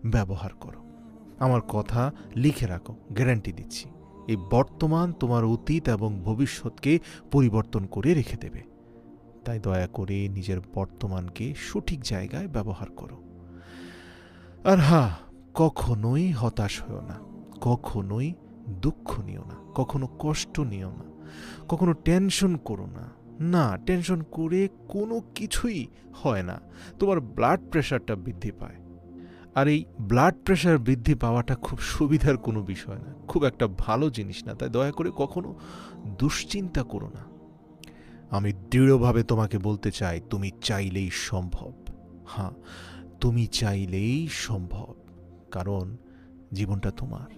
ব্যবহার করো। আমার কথা লিখে রাখো, গ্যারান্টি দিচ্ছি এই বর্তমান তোমার অতীত এবং ভবিষ্যৎকে পরিবর্তন করে রেখে দেবে। তাই দয়া করে নিজের বর্তমানকে সঠিক জায়গায় ব্যবহার করো। আর হ্যাঁ, কখনোই হতাশ হও না, কখনোই দুঃখ নিও না, কখনো কষ্ট নিও না, কখনো টেনশন করো না। না, টেনশন করে কোনো কিছুই হয় না, তোমার ব্লাড প্রেশারটা বৃদ্ধি পায়। আর এই ব্লাড প্রেশার বৃদ্ধি পাওয়াটা খুব সুবিধার কোনো বিষয় না, খুব একটা ভালো জিনিস না। তাই দয়া করে কখনো দুশ্চিন্তা করো না। আমি দৃঢ়ভাবে তোমাকে বলতে চাই, তুমি চাইলেই সম্ভব। হ্যাঁ, তুমি চাইলেই সম্ভব। কারণ জীবনটা তোমার।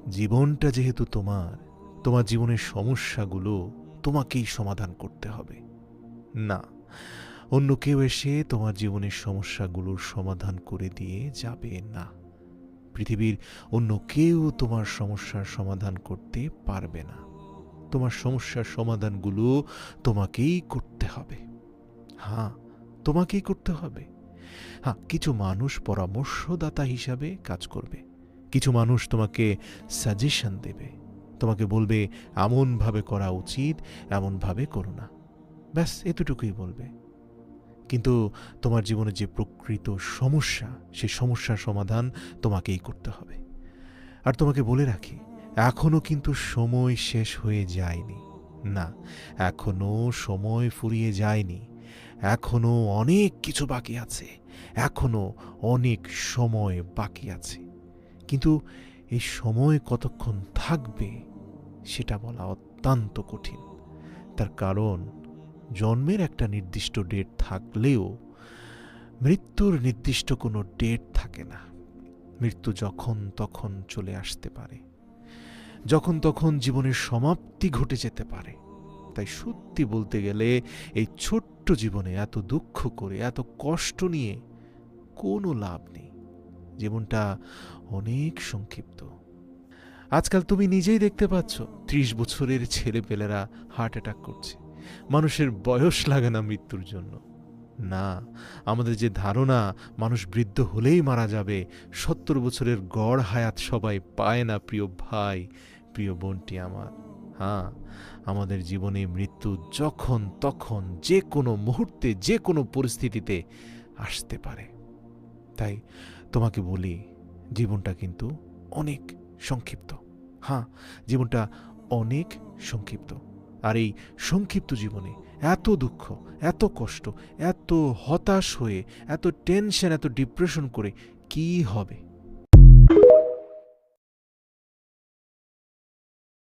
জীবনটা যেহেতু তোমার, তোমার জীবনের সমস্যাগুলো তোমাকেই সমাধান করতে হবে। না, অন্য কেউ এসে তোমার জীবনের সমস্যাগুলোর সমাধান করে দিয়ে যাবে না। পৃথিবীর অন্য কেউ তোমার সমস্যার সমাধান করতে পারবে না। তোমার সমস্যার সমাধানগুলো তোমাকেই করতে হবে। হ্যাঁ, তোমাকেই করতে হবে। হ্যাঁ, কিছু মানুষ পরামর্শদাতা হিসাবে কাজ করবে, কিছু মানুষ তোমাকে সাজেশন দেবে, তোমাকে বলবে এমনভাবে করা উচিত, এমনভাবে করো না। ব্যাস এতটুকুই বলবে। কিন্তু তোমার জীবনে যে প্রকৃত সমস্যা, সেই সমস্যার সমাধান তোমাকেই করতে হবে। আর তোমাকে বলে রাখি, এখনো কিন্তু সময় শেষ হয়ে যায়নি। না, এখনো সময় ফুরিয়ে যায়নি। এখনো অনেক কিছু বাকি আছে, এখনো অনেক সময় বাকি আছে। কিন্তু এই সময় কতক্ষণ থাকবে সেটা বলা অত্যন্ত কঠিন। তার কারণ জন্মের একটা নির্দিষ্ট ডেট থাকলেও মৃত্যুর নির্দিষ্ট কোনো ডেট থাকে না। মৃত্যু যখন তখন চলে আসতে পারে, যখন তখন জীবনের সমাপ্তি ঘটে যেতে পারে। তাই সত্যি বলতে গেলে এই ছোট্ট জীবনে এত দুঃখ করে, এত কষ্ট নিয়ে কোনো লাভ নেই। জীবনটা অনেক সংক্ষিপ্ত। আজকাল তুমি নিজেই দেখতে পাচ্ছ, 30 বছরের ছেলেপেলেরা হার্ট অ্যাটাক করছে। মানুষের বয়স লাগে না মৃত্যুর জন্য। না, আমাদের যে ধারণা মানুষ বৃদ্ধ হলেই মারা যাবে, 70 বছরের গড় হায়াত সবাই পায় না প্রিয় ভাই, প্রিয় বোনটি আমার। হ্যাঁ, আমাদের জীবনে মৃত্যু যখন তখন, যে কোনো মুহূর্তে, যে কোনো পরিস্থিতিতে আসতে পারে। তাই তোমাকে বলি, জীবনটা কিন্তু অনেক সংক্ষিপ্ত। হ্যাঁ, জীবনটা অনেক সংক্ষিপ্ত। আর এই সংক্ষিপ্ত জীবনে এত দুঃখ, এত কষ্ট, এত হতাশ হয়ে, এত টেনশন, এত ডিপ্রেশন করে কি হবে?